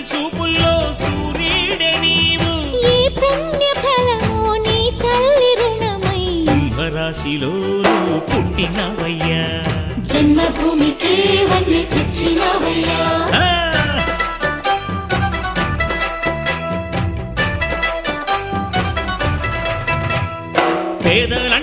చూపుల్లో సూర్యుడే నీవు ఈ పుణ్య ఫలము నీ తల్లి రుణమై సింహరాశిలో పుట్టినవయ్యా జన్మభూమికి వన్నె తెచ్చినవయ్యా పేదల